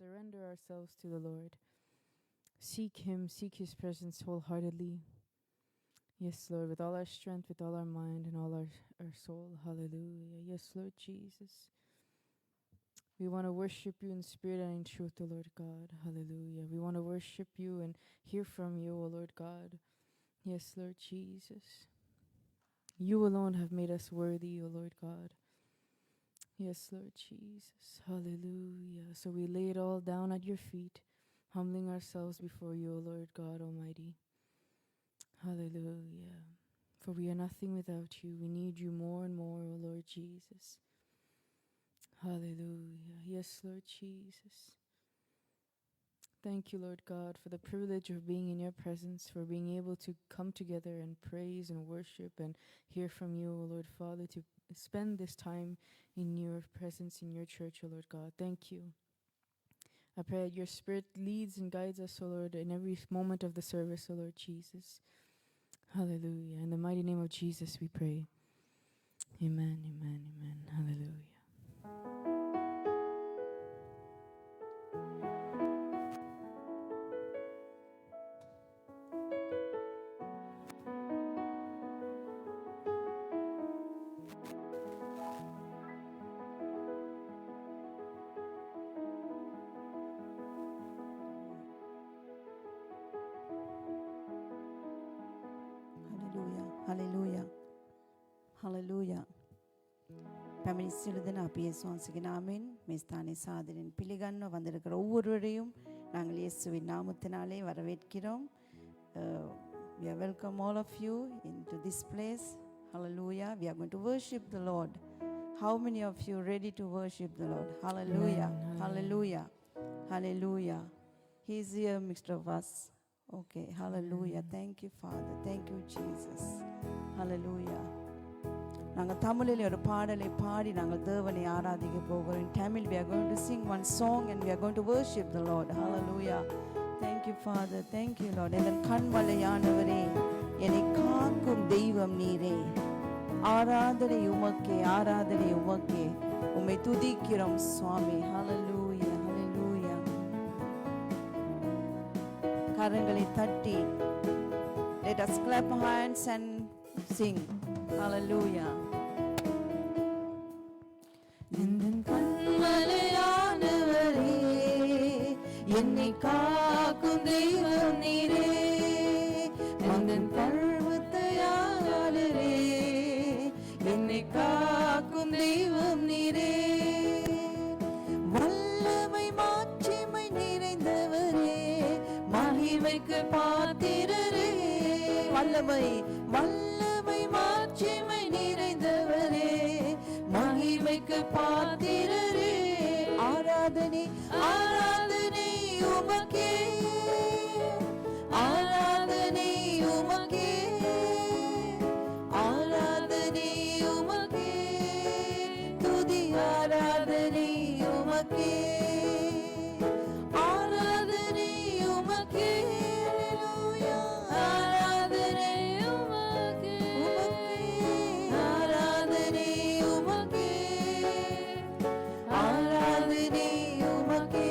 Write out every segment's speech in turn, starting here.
surrender ourselves to the Lord. Seek Him, seek His presence wholeheartedly. Yes, Lord, with all our strength, with all our mind, and all our soul. Hallelujah. Yes, Lord Jesus. We want to worship you in spirit and in truth, O Lord God. Hallelujah. We want to worship you and hear from you, O Lord God. Yes, Lord Jesus. You alone have made us worthy, O Lord God. Yes, Lord Jesus. Hallelujah. So we lay it all down at your feet, humbling ourselves before you, O Lord God Almighty. Hallelujah. For we are nothing without you. We need you more and more, O Lord Jesus. Hallelujah. Yes, Lord Jesus. Thank you, Lord God, for the privilege of being in your presence, for being able to come together and praise and worship and hear from you, O Lord Father, to spend this time in your presence, in your church, O Lord God. Thank you. I pray that your Spirit leads and guides us, O Lord, in every moment of the service, O Lord Jesus. Hallelujah. In the mighty name of Jesus we pray. Amen, amen, amen. Hallelujah. Hallelujah. Hallelujah. පැමිණි සියලු දෙනා අපි යේසුස් වහන්සේගේ නාමයෙන් මේ ස්ථානයේ සාදරයෙන් පිළිගන්නවා. வந்திருக்கிற ஒவ்வொருவரையும் நாங்கள் இயேசுவின் நாமத்தினாலே வரவேற்கிறோம். We are welcome all of you into this place. Hallelujah. We are going to worship the Lord. How many of you ready to worship the Lord? Hallelujah. Amen. Hallelujah. Hallelujah. He is here midst of us. Okay. Hallelujah. Thank you, Father. Thank you, Jesus. Hallelujah. நாங்கள் தமிழில் ஒரு பாடலை பாடி நாங்கள் தேவனை ஆராதிக்க போகிறோம். In Tamil we are going to sing one song and we are going to worship the Lord. Hallelujah. Thank you, Father. Thank you, Lord. என் கண்மலையானவரே, என்னை காக்கும் தெய்வம் நீரே. ஆராதனை உமக்கே, ஆராதனை உமக்கே. உம்மை துதிக்கிறோம் சுவாமி. Hallelujah. Hallelujah. கரங்களை தட்டி let us clap hands and sing. Hallelujah. என் கண்மலையானவரே, என்னை காக்கும் தெய்வம் நீரே. என் கர்வத்தையாளரே, என்னை காக்கும் தெய்வம் நீரே. வல்லமை மாட்சிமை நிறைந்தவரே, மகிமைக்கு பாத்திரரே. வல்லமை மாட்சிமை நிறைந்தவரே, மகிமைக்கு பாத்திரரே. ஆராதனை ஆராதனை உமக்கே, ஆராதனை உமக்கே, ஆராதனை உமக்கே, துதி ஆராதனை உமக்கே, ஆராதனை உமக்கே. ஆராதனை உமக்கே, ஆராதனை உமக்கே, ஆராதனை உமக்கே.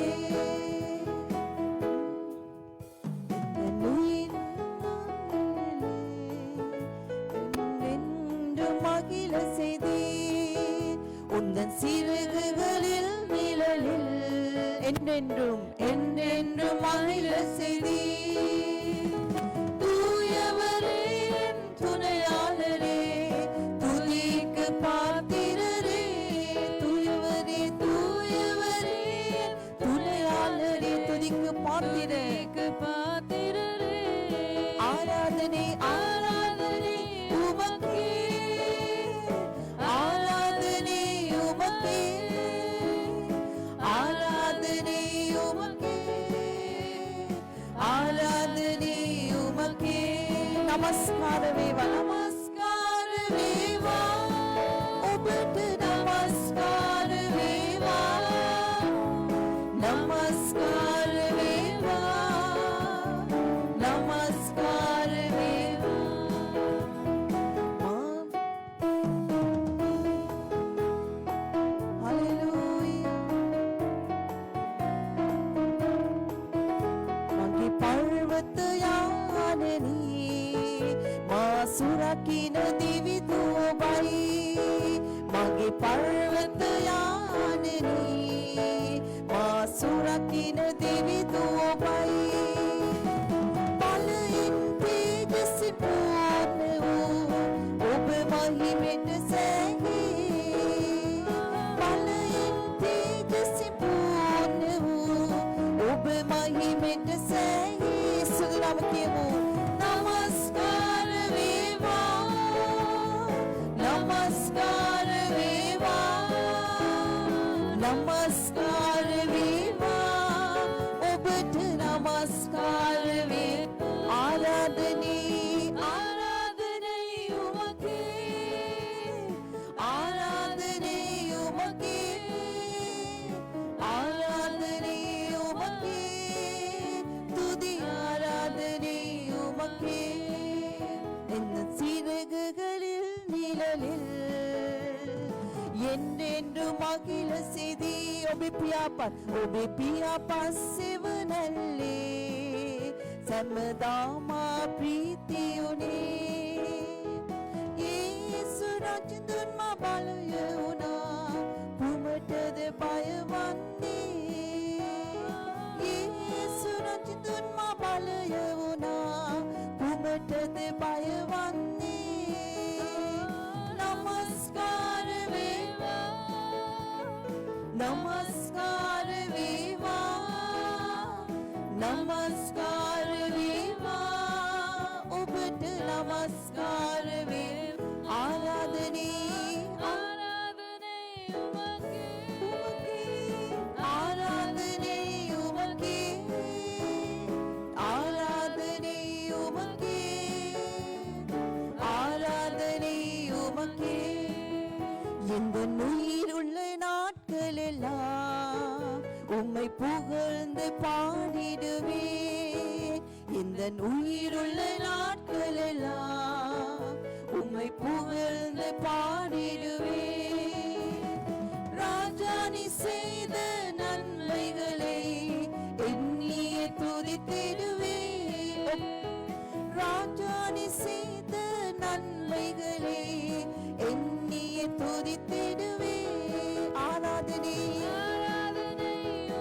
என்று மகிழ செய்தீர் உந்தன் சிறகுகளில் நிழலில், என்றென்றும் என்றென்றும் மகிழ செய்தீர். தூயவரே என் துணையாளரே, துதிக்கு பாத்திரரே. தூயவரே தூயவரே என் துணையாளரே, துதிக்கு பாத்திரரே. ஆராதனை ஆராதனை உமக்கே, ஆராதனை உமக்கே, ஆராதனை உமக்கே, ஆராதனை உமக்கே. நமஸ்காரவேவா நமஸ்காரவேவா, ඔබට நமஸ்காரவேவா, நமஸ்காரவேவா, நமஸ்காரவேவா. Hallelujah. පර්වතයානනි මා සුරකින දිවිදුවබයි මගේ පර්වතයානනි මා සුරකින දිවිදුවබයි බලෙන් තේජසි පූර්ණ වූ ඔබ මහිමෙට සැඟී බලෙන් තේජසි පූර්ණ වූ ඔබ මහිමෙට සැඟී සුදුනම කියමු නමස්කාර වේවා නමස්කාර වේවා නමස්කාර වේවා ඔබට නමස්කාර වේ ආරාධනී ආරාධනී උමකේ ආරාධනී උමකේ ආරාධනී උමකේ துதி ஆராதனை உமக்கே இந்த சிறகுகளில் நிழலில் என்றென்று மகிழ செய்தி ඔබේ පියාපත් සෙවණැල්ලේ සැමදාමා ප්‍රීතියුනේ යේසු රජතුන් මා බලය වුණා කුමටද බයවන්නේ යේසු රජතුන් මා බලය වුණා කුමටද බයවන්නේ නමස්කාර වේවා නමස්කාර වේවා නමස්කාර වේවා ඔබට නමස්කාර වේවා ආරාධනී ආරාධනී උමකේ ආරාධනී උමකේ ආරාධනී உமக்கே ஆராதனை உமக்கே எந்த உயிருள்ள நாட்களெல்லாம் உம்மை புகழ்ந்து பாடிடுவே எந்த உயிருள்ள நாட்களெல்லாம் உம்மை புகழ்ந்து பாடிடுவே ராஜா நீ செய்த நன்மைகளை எண்ணியே துதித்திடுவே ராஜா நீ செய்த நன்மைகளை எண்ணியே துதித்திடுவே ஆராதனை ஆராதனை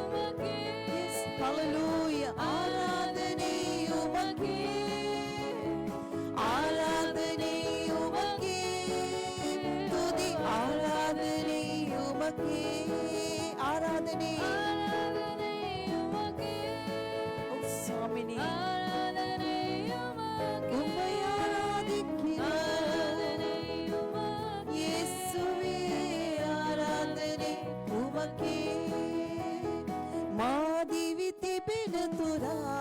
உமக்கே ஹalleluya ஆராதனை உமக்கே ஆராதனை உமக்கே துதி ஆராதனை உமக்கே ஆராதனை ஆராதனை உமக்கே ஓ சுவாமினி ஆராதனை உமக்கே உம்மை ஆராதிக்கிறோம் இயேசுவே ஆராதனை உமக்கே මාදිවි තිබෙන තුරා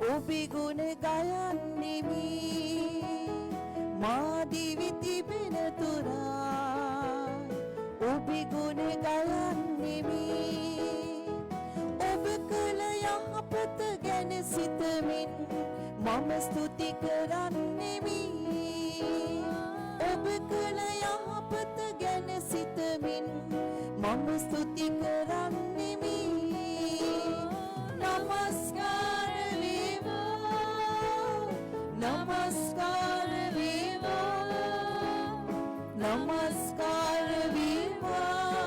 ඔබේ ගුණ ගයන්නෙමි මාදිවි තිබෙන තුරා ඔබේ ගුණ ගයන්නෙමි ඔබ කළ යහපත ගැන සිතමින් මම ස්තුති කරන්නෙමි ඔබ කළ යහපත ගැන සිතමින් මම ස්තුති කරන්නෙමි නමස්කාර වේවා නමස්කාර වේවා නමස්කාර වේවා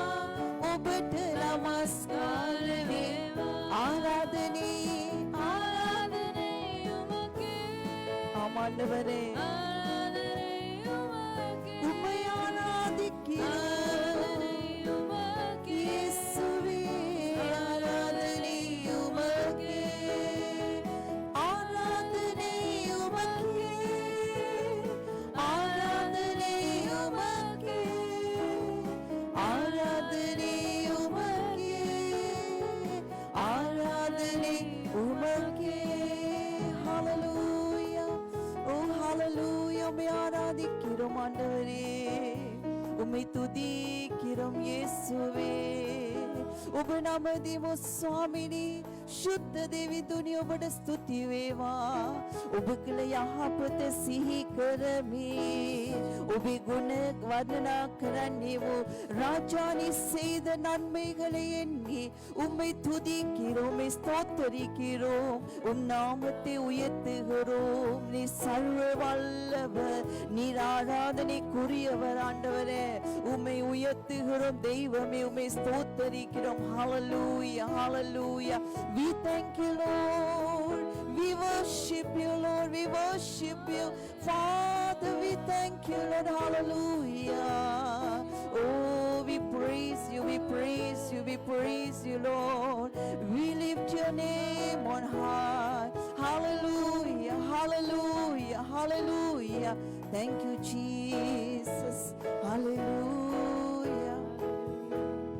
ඔබට නමස්කාර වේවා ආරාධනී ආරාධනී උමකේ ආමණ්ඩවරේ ආරාධනී උමකේ උම්මයි ආරාධිக்கிறோம் இயேசுவே ஆராதனை உமக்கே ஆராதனை உமக்கே ஆராதனை உமக்கே ஆராதனை உமக்கே ஆராதனை உமக்கே ஹalleluya ஓ ஹalleluya உம்மை ஆராதிக்கிறோம் ஆண்டவரே உம்மை துதிக்கிறோம் இயேசுவே ඔබ නම දෙමු ස්වාමිනී. ශුද්ධ දෙවිඳුනි ඔබට ස්තුති වේවා. ඔබ කළ යහපත සිහි කරමි. ඔබේ ගුණ වර්ණනා කරන්නෙමු. ராஜானி செய்த நன்மைகளை எண்ணி உம்மை துதிக்கிறோம், உம்மை ஸ்தோத்தரிக்கிறோம், உம் நாமத்தை உயர்த்துகிறோம். நீ சர்வ வல்லவர், நீர் ஆராதனைக்குரியவர் ஆண்டவரே. உம்மை உயர்த்துகிறோம் தெய்வமே, உம்மை ஸ்தோத்தரிக்கிறோம். ஹalleluya, hallelujah. We thank you, Lord. We worship you, Lord. We worship you, Father. We thank you, Lord. Hallelujah. Oh, we praise you, we praise you, we praise you, Lord. We lift your name on high. Hallelujah, hallelujah, hallelujah. Thank you, Jesus. Hallelujah.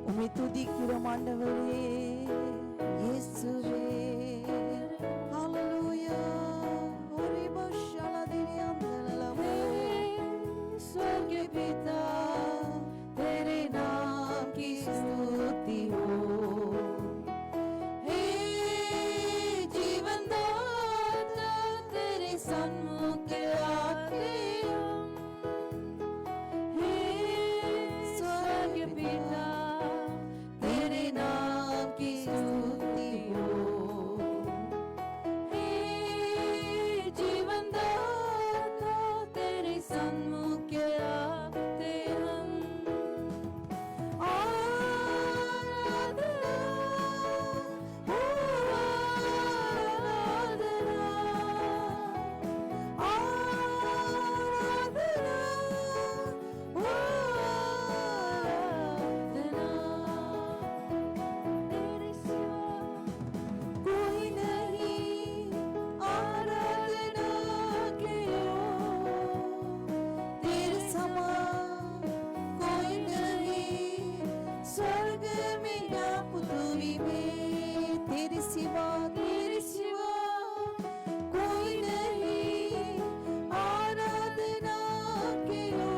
உம்மை துதிக்கிறோம் ஆண்டவரே, இயேசுவே. Hallelujah. ஓரிபோ ஷலதினி அந்தலலமோ. स्वर्गीय पिता, तेरे नाम की स्तुति हो. हे जीवन दाता, तेरे सन्मुख आते हम. हे स्वर्गीय पिता, तेरे नाम की स्तुति हो. हे जीवन दाता, तेरे सन्मुख आते हम. आराधना, ओ आराधना, आराधना, ओ आराधना. तेरे सिवा कोई नहीं, आराधना के हो. तेरे समान कोई नहीं, स्वर्ग में या पृथ्वी में. तेरे सिवा कोई नहीं, आराधना के हो.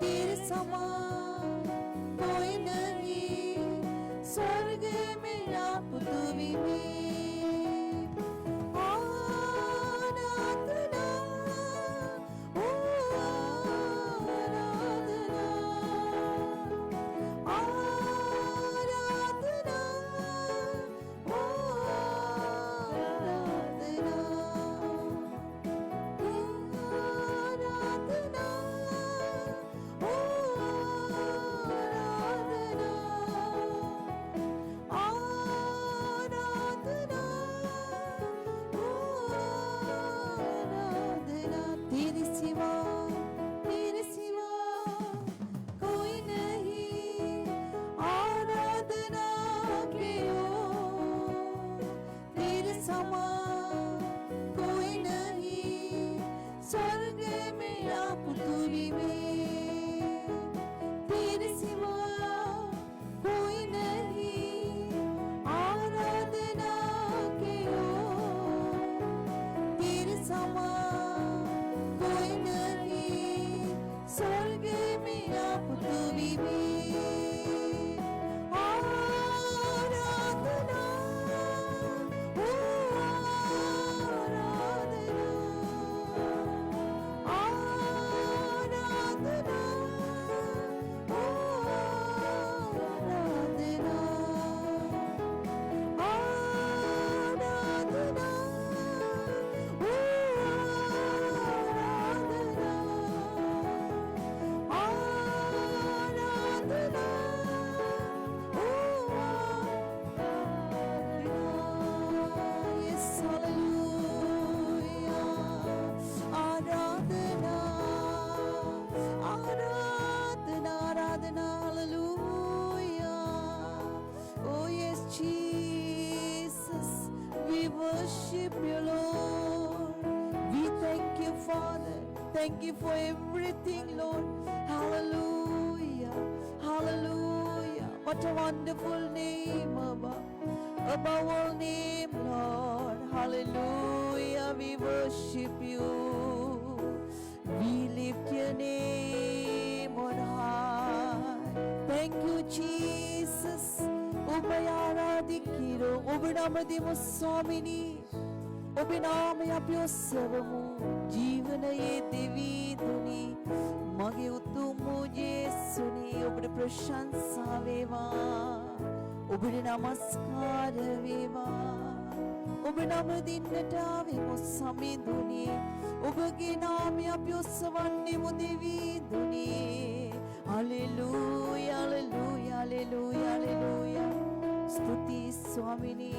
तेरे समान कोई नहीं, स्वर्ग में या पृथ्वी में. आराधना, ओ आराधना, आराधना, ओ आराधना, आराधना, ओ आराधना, आराधना, आराधना. तेरे सिवा कोई नहीं, आराधना के हो. तेरे समान कोई नहीं, स्वर्ग में या पृथ्वी में. तेरे सिवा कोई नहीं, आराधना के हो. तेरे समान कोई नहीं, स्वर्ग में या पृथ्वी में. आराधना, ओ आराधना, आराधना, ओ आराधना, आराधना, ओ आराधना, आराधना. Yes, hallelujah. Aradhana, Aradhana, Aradhana, hallelujah. Oh yes, Jesus, we worship you, Lord. We thank you, Father. Thank you for everything, Lord. Hallelujah, hallelujah. What a wonderful name, above all name, Lord. Hallelujah, we worship you. We lift your name on high. Thank you, Jesus. Jesus ඔබ ආරාධිக்கிறෝ ඔබ නම දෙමු ස්වාමිනී ඔබ නාමය අපි ඔස්සවමු ජීවනයේ දෙවිඳුනි මගේ උතුම් වූ යේසුනි ඔබට ප්‍රශංසා වේවා ඔබට නමස්කාර වේවා ඔබ නම දින්නට ආවෙමු සමිඳුනි ඔබගේ නාමය අපි ඔස්සවන්නෙමු දෙවිඳුනි Hallelujah, hallelujah, hallelujah, hallelujah. Stuti Swamini.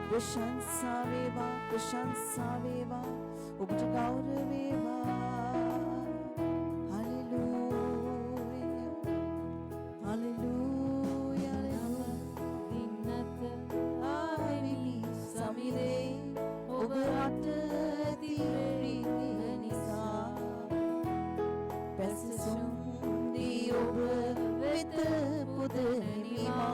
Prashansa veva, Ubta Gaura veva. Hallelujah, hallelujah, hallelujah. Dinnata avili samide, Ubarata diri nisa. Sundi oba veta pudanima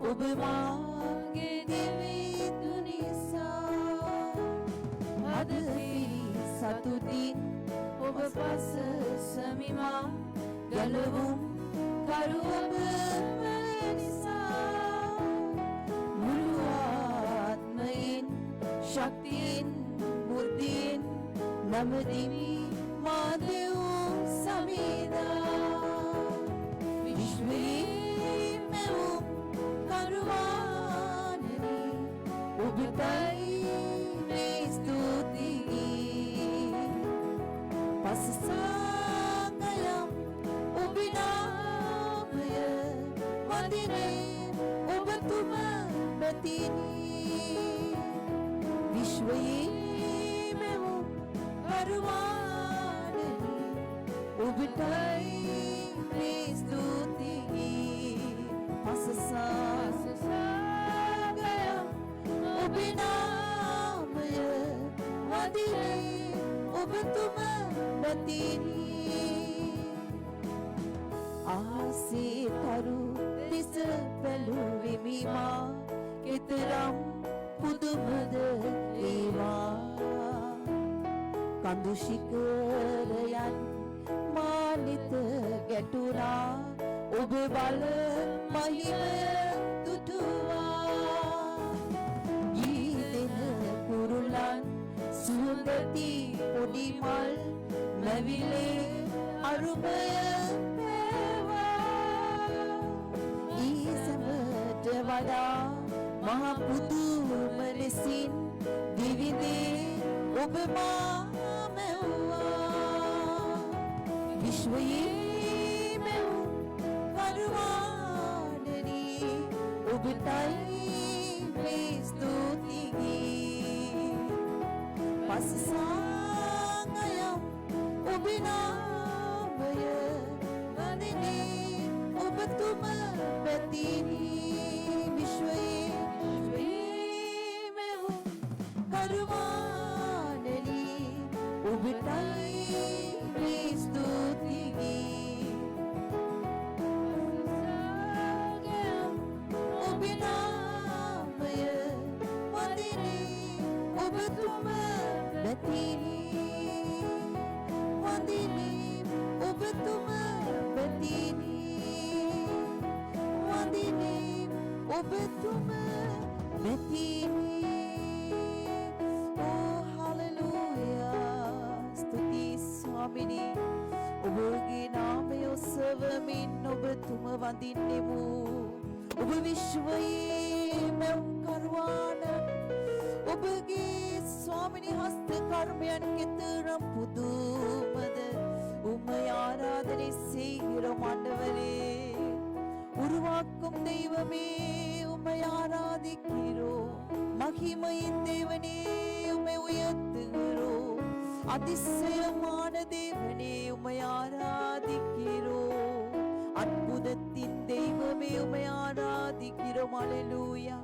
oba mage devi dunisa adhiri satudin oba pas samima galavum karu oba manisa mulu atmain shaktin buddhin namadimi madeu Samida Vishwe meu karuanani Ubitai mestuti Pasasangayam ubinamaya Madine ubatuma batini Vishwe meu karuanani Ubitai mestuti Pasasangayam ubinamaya Madine ubatuma batini Aasi taru disa pelu vimima Kitaram pudumada eva Kandu shikarayan මානිත ගැටුණා ඔබ බල මහිමය දුටුවා ගීතෙන කුරුලන් සුවඳති පොඩි මල් මැවිලේ අරුමය පෑවා ඊසමට වඩා මහ පුදුම ලෙසින් දිවිදේ ඔබ මා Vishwaye meu karuanani Ubitai mestuti Pasasangayam ubinamaya Madine ubatuma batini Vishwaye meu karuanani Ubitai mestuti Obatuma betini Oh hallelujah Stuti Swamini ඔබගේ නාමය ඔසවමින් ඔබතුම වඳින්නෙමු ඔබ විශ්වයේ මැව් කරවාන ඔබගේ ස්වාමිනී හස්ත කර්මයන් කෙතරම් පුදුමද උම්மை ආරාධனை செய்கிறோம் ஆண்டவரே உருவாக்கும் தெய்வமே உம்மை ஆராதிக்கிறோம் மகிமையின் தேவனே உம்மை உயர்த்துகிறோம் அதிசயமான தேவனே உம்மை ஆராதிக்கிறோம் அற்புதத்தின் தெய்வமே உம்மை ஆராதிக்கிறோம் அல்லேலூயா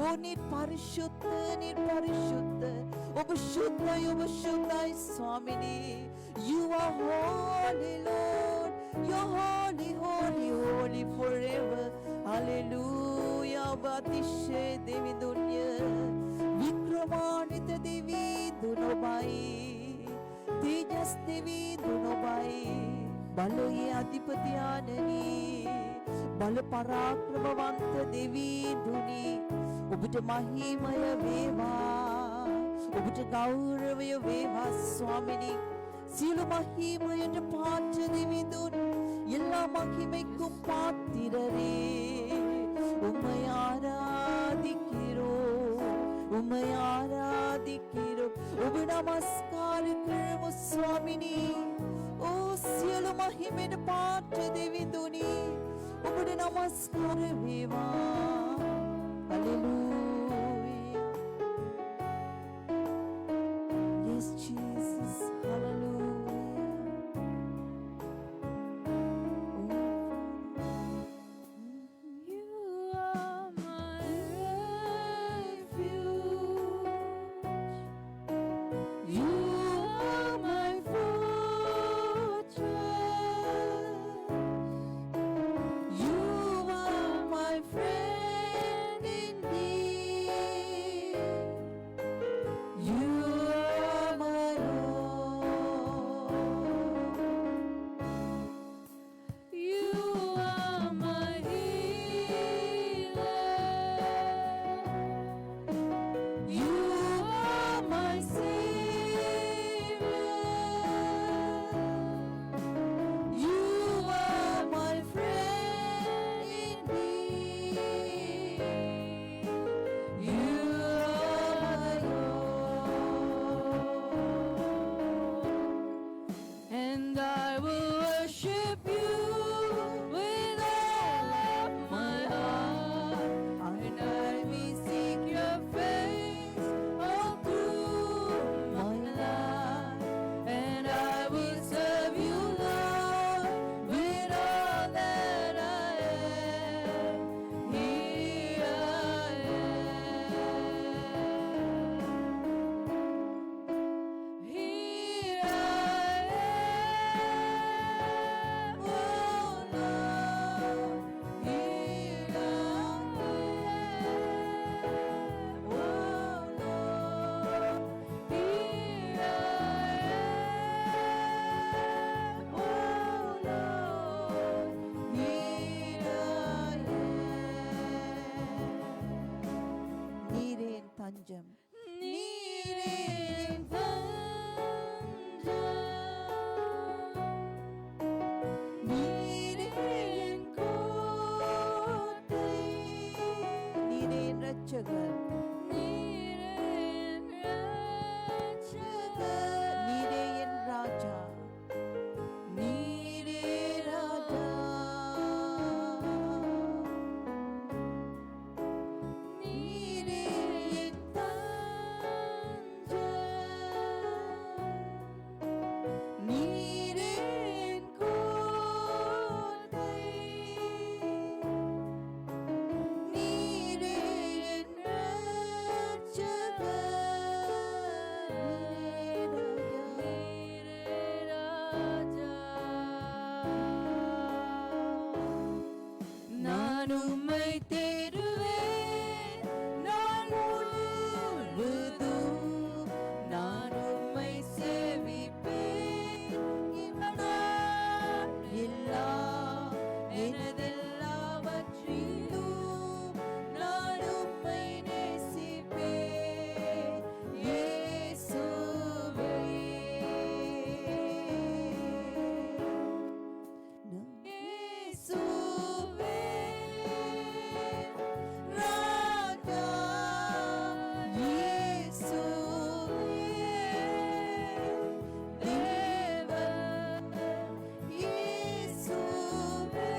ஓ நீர் பரிசுத்த ඔබ ශුද්ධයි ස්වාමිනී You are holy Lord You're holy holy holy forever Hallelujah ඔබ අතිශය දෙවිඳුන්ය වික්‍රමාන්විත දෙවිඳුන් ඔබයි තේජස් දෙවිඳුන් ඔබයි බලයේ අධිපතියාණනි බල පරාක්‍රමවන්ත දෙවිඳුනි ඔබට මහිමය වේවා ඔබට ගෞරවය වේවා ස්වාමිනී සියලු මහිමයට පාත්‍ර දෙවිඳුන් எல்லா மகிமைக்கும் பாத்திரரே உம்மை ஆராதிக்கிறோம் உம்மை ஆராதிக்கிறோம் உம்மை நமஸ்காரிக்கிறோம் சுவாமினி ஓ සියලු මහිමයට පාත්‍ර දෙවිඳුනි ඔබට නමස්කාර වේවා hallelujah yes Jesus hallelujah தஞ்சம் நீரே ரட்சகர் நீரே என் ராஜா நீரே ராஜா நீரே என் தஞ்சம் நீரே என் கோட்டை நீரே என் ரட்சகர் நீரே ராஜா நான் உம்மை தேடுவேன் நான் முழுவதும் நான் உம்மை சேவிப்பேன் எல்லாம் எனதெல்லாவற்றிலும் நான் உம்மை நேசிப்பேன் இயேசுவே இயேசுவே ராஜா இயேசுவே தேவன் இயேசுவே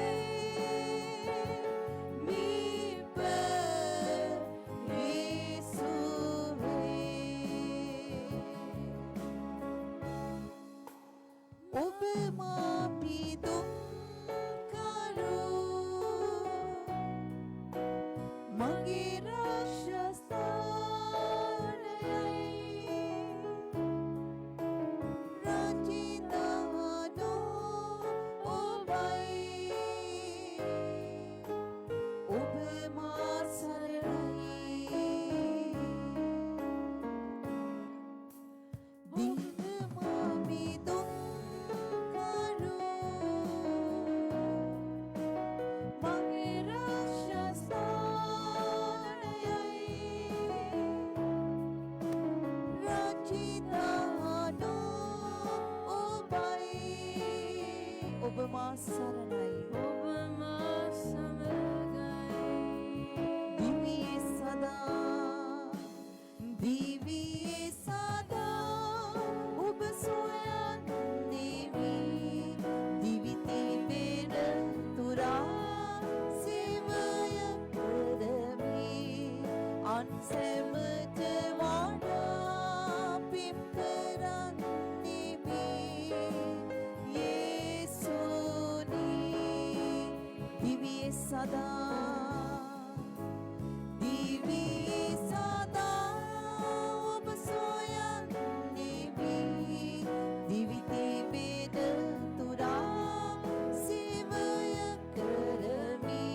மீட்பர் இயேசுவே ඔබ මාපිදුම් කරු මගේ රාශස්ථානයයි රාජිතවනෝ ඔබයි ඔබ මා සරණයි දිව මාපිදුම් කරු සදා දිවි සදා ඔබ සොයන්නේ දිවි තිබෙන තුරා සේවය කරමි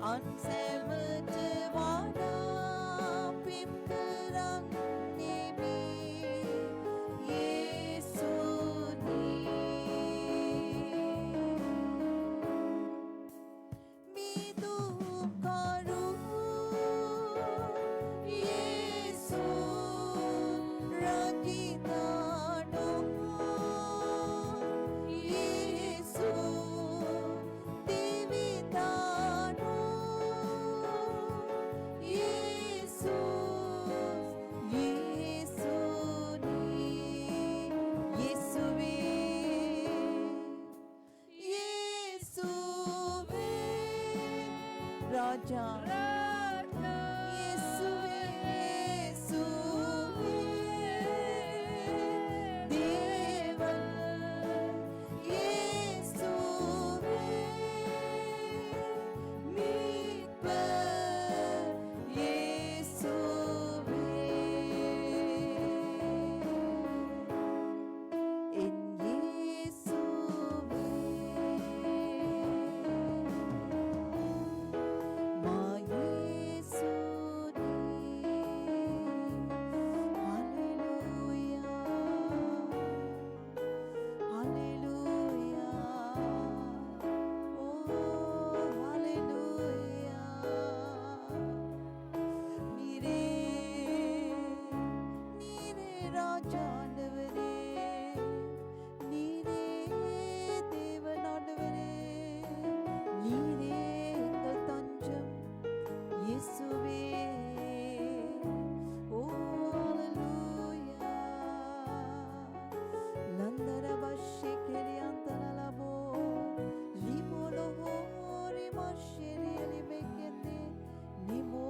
අන් සැමට වඩා පිම් කරන්නේ යේසුනි මිදුම් කරු යේසු රජිතානෝ යේසු දිවිතානෝ යේසු යේසුනි യേശുവേ യേശുവേ രാജാ യേശുവേ യേശുവേ ദേവൻ യേശുവേ மீட்பர் യേശുവേ என் இயேசுவே மா இயேசுனி ஹalleluya ஹalleluya ஓ ஹalleluya நீரே நீரே ராஜாண்டவரே நீரே தேவனாண்டவரே நீரே எங்கள் தஞ்சம் இயேசுவே ஓ ஹalleluya லந்தரபஷே கெரியாந்தலலபோ லிமோலோ ஹோரி மஷேரி லிபெக்கெந்தே நிமோ